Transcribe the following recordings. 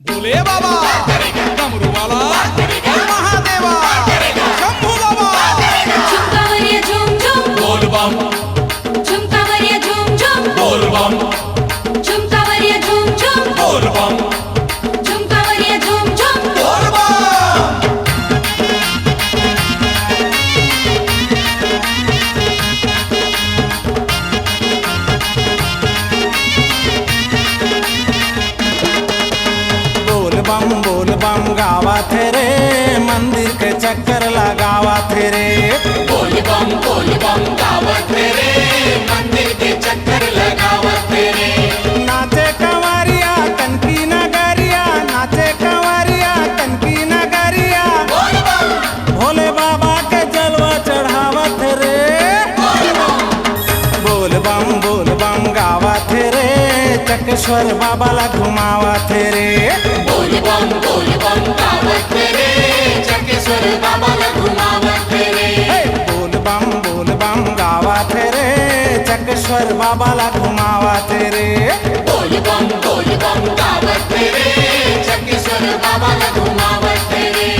भोले बाबा डमरू वाला महादेवा शंभू बाबा झुमकावरिया झुम झुम बोल बम झुमकावरिया झुम झुम बोल बम झुमकावरिया झुम झुम बोल बम झुमकावरिया झुम झुम बोल बम। बोल बम गावत रे मंदिर के चक्कर लगावत रे। बोल बम गावत रे मंदिर के चक्कर लगावत रे। नाचे कंवरिया कनकी नगरिया, नाचे कंवरिया कनकी नगरिया। भोले बाबा के जलवा चढ़ावत रे। बोल बम गावत रे चकेश्वर बाबा ला घुमावत रे। बोल बम गावत रे चकेश्वर बाबा ला घुमावत रे। बोल बम गावत रे चकेश्वर बाबा ला घुमावत रे। बोल बम गावत रे चकेश्वर बाबा ला घुमावत रे।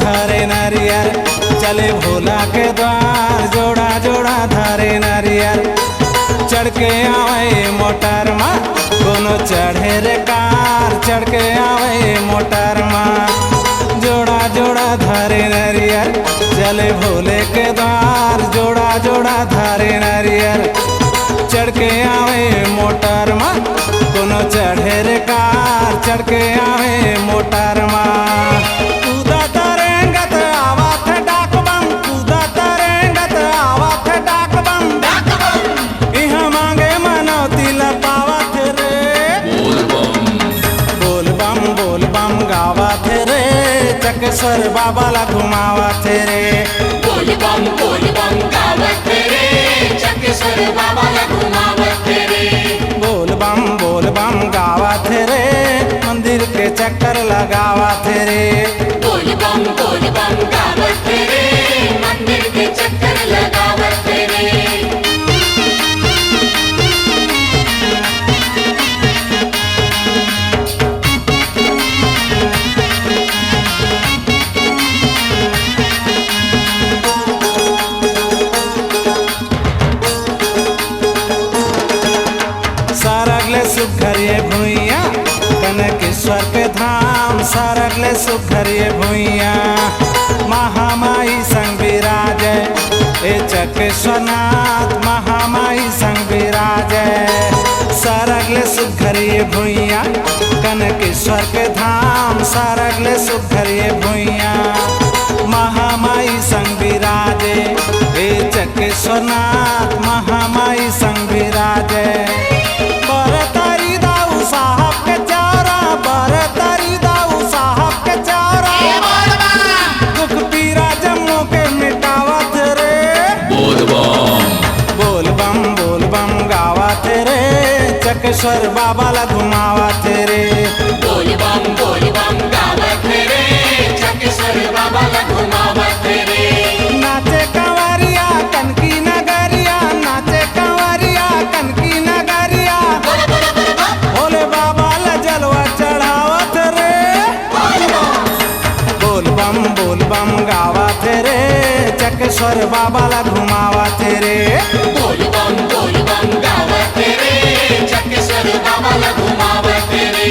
धरे नारियल चले भोला के द्वार, जोड़ा जोड़ा धरे नारियल। चढ़ के आवे मोटर माँ कोनो चढ़े रे कार, चढ़ के आवे मोटर माँ। जोड़ा जोड़ा धरे नारियल चले भोले के द्वार, जोड़ा जोड़ा धरे नारियल। चढ़ के आवे मोटर माँ कोनो चढ़े रे कार, चढ़ के आवे मोटर माँ। चकेश्वर बाबा ला घुमावत रे। बोल बम गावत रे चकेश्वर बाबा ला घुमावत रे। बोल बम गावत रे मंदिर के चक्कर लगावत रे। बोल बम गावत रे मंदिर के चक्कर लगावत रे। सरगले सुघरिए भुइया कनकेश्वर के धाम, सरगले सुघरिए भुइया। महामाई संग विराजे ए चकेश्वरनाथ, महामाई संग विराजे। सरगले सुघरिए भुइया कनकेश्वर के धाम, सरगले सुघरिए भुइया। महामाई संग विराजे ए चकेश्वरनाथ, महामाई संग विराजे। बरतारी दाऊ साहब के चौरा, बरतारी दाऊ साहब के चौरा। दुख पीरा जम्मू के मिटावत रे। बोल बम गावत रे चकेश्वर बाबा ला घुमावत रे। बोल बम गावत रे चकेश्वर बाबा ला घुमावत रे। नाचे कंवरिया कनकी नगरिया, नाचे कंवरिया कनकी नगरिया। भोले बाबा ला जलवा चढ़ावत रे। बोल बम गावत रे चकेश्वर बाबा ला घुमावत रे। बोल बम गावत रे चकेश्वर बाबा ला घुमावत रे।